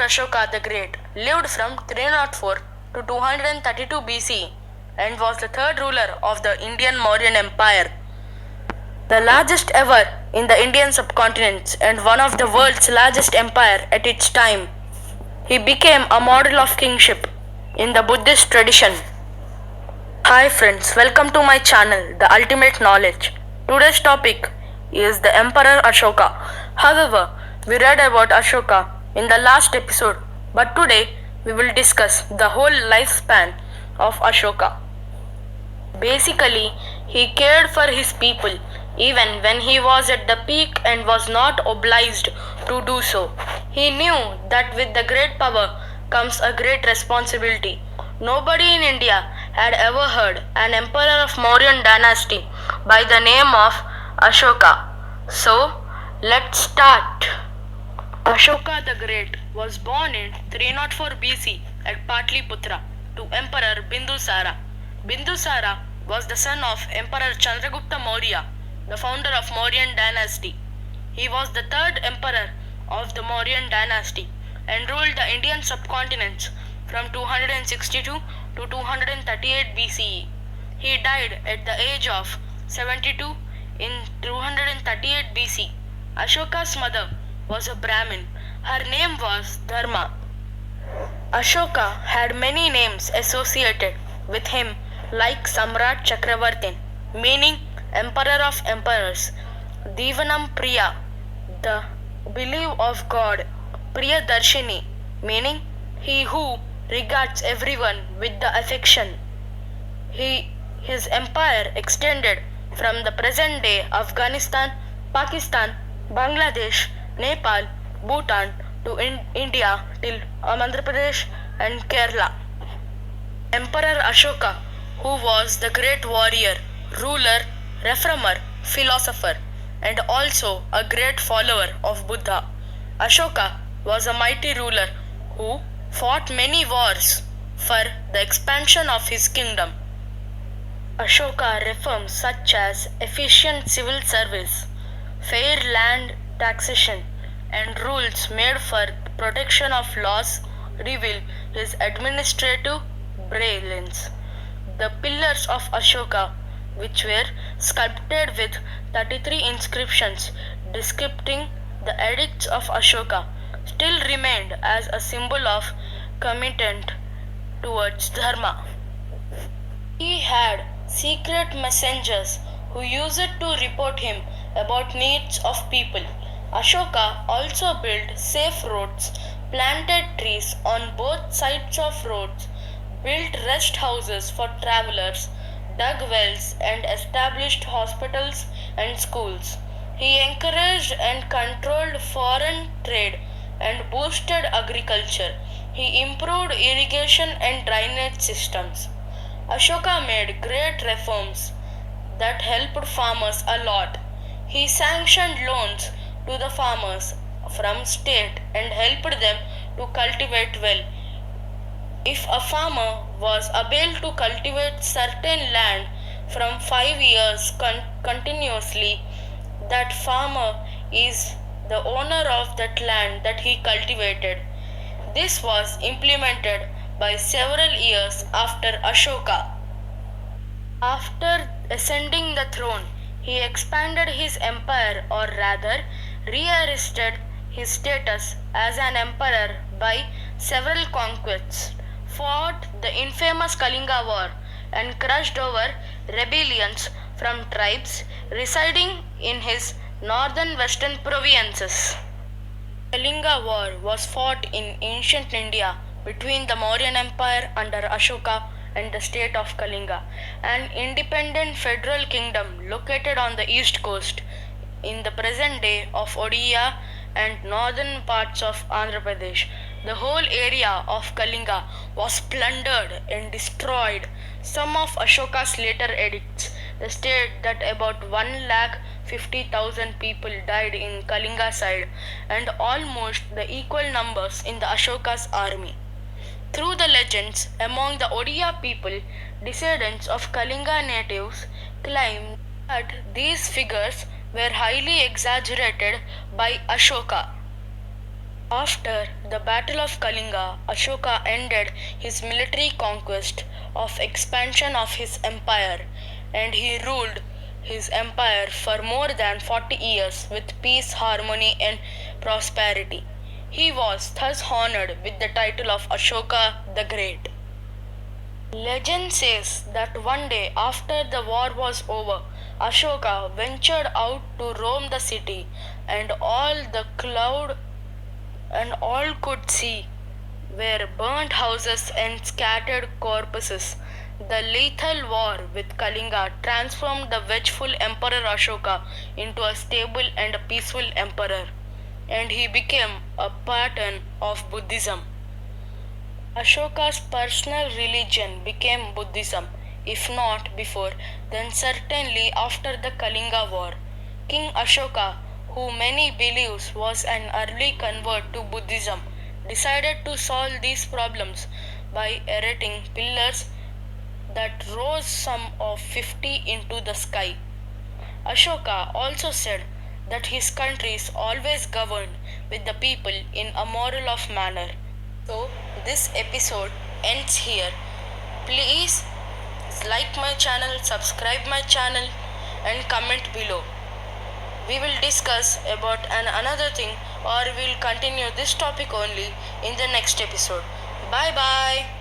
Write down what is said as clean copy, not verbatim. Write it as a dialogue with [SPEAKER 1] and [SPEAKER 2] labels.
[SPEAKER 1] Ashoka the Great lived from 304 to 232 BC and was the third ruler of the Indian Mauryan Empire, the largest ever in the Indian subcontinent and one of the world's largest empire at its time. He became a model of kingship in the Buddhist tradition. Hi friends, welcome to my channel, The Ultimate Knowledge. Today's topic is the Emperor Ashoka. However, we read about Ashoka in the last episode, but today we will discuss the whole lifespan of Ashoka. Basically, he cared for his people even when he was at the peak and was not obliged to do so. He knew that with the great power comes a great responsibility. Nobody in India had ever heard an emperor of Mauryan dynasty by the name of Ashoka. So, let's start. Ashoka the Great was born in 304 BC at Patliputra to Emperor Bindusara. Bindusara was the son of Emperor Chandragupta Maurya, the founder of Mauryan dynasty. He was the third emperor of the Mauryan dynasty and ruled the Indian subcontinent from 262 to 238 BCE. He died at the age of 72 in 238 BC. Ashoka's mother was a Brahmin. Her name was Dharma. Ashoka had many names associated with him like Samrat Chakravartin, meaning Emperor of Emperors, Divanam Priya, the belief of God, Priyadarshini, meaning he who regards everyone with the affection. His empire extended from the present day Afghanistan, Pakistan, Bangladesh, Nepal, Bhutan to India till Andhra Pradesh and Kerala. Emperor Ashoka, who was the great warrior, ruler, reformer, philosopher, and also a great follower of Buddha. Ashoka was a mighty ruler who fought many wars for the expansion of his kingdom. Ashoka reforms such as efficient civil service, fair land taxation, and rules made for protection of laws reveal his administrative brilliance. The pillars of Ashoka, which were sculpted with 33 inscriptions describing the edicts of Ashoka, still remained as a symbol of commitment towards Dharma. He had secret messengers who used to report him about needs of people. Ashoka also built safe roads, planted trees on both sides of roads, built rest houses for travelers, dug wells, and established hospitals and schools. He encouraged and controlled foreign trade and boosted agriculture. He improved irrigation and drainage systems. Ashoka made great reforms that helped farmers a lot. He sanctioned loans to the farmers from state and helped them to cultivate well. If a farmer was able to cultivate certain land from 5 years continuously, that farmer is the owner of that land that he cultivated. This was implemented by several years after Ashoka. After ascending the throne, he expanded his empire, or rather, rearrested his status as an emperor by several conquests, fought the infamous Kalinga War, and crushed over rebellions from tribes residing in his northern western provinces. Kalinga War was fought in ancient India between the Mauryan Empire under Ashoka and the state of Kalinga, an independent federal kingdom located on the east coast in the present day of Odisha and northern parts of Andhra Pradesh. The whole area of Kalinga was plundered and destroyed. Some of Ashoka's later edicts state that about 1,50,000 people died in Kalinga side and almost the equal numbers in the Ashoka's army. Through the legends among the Odia people, descendants of Kalinga natives claim that these figures were highly exaggerated by Ashoka. After the Battle of Kalinga, Ashoka ended his military conquest of expansion of his empire, and he ruled his empire for more than 40 years with peace, harmony, and prosperity. He was thus honored with the title of Ashoka the Great. Legend says that one day after the war was over, Ashoka ventured out to roam the city, and all could see were burnt houses and scattered corpses. The lethal war with Kalinga transformed the vengeful Emperor Ashoka into a stable and a peaceful emperor, and he became a pattern of Buddhism. Ashoka's personal religion became Buddhism, if not before, then certainly after the Kalinga War. King Ashoka, who many believes was an early convert to Buddhism, decided to solve these problems by erecting pillars that rose some of 50 into the sky. Ashoka also said that his country is always governed with the people in a moral of manner. So this episode ends here. Please like my channel, subscribe my channel and comment below. We will discuss about another thing or we will continue this topic only in the next episode. Bye bye.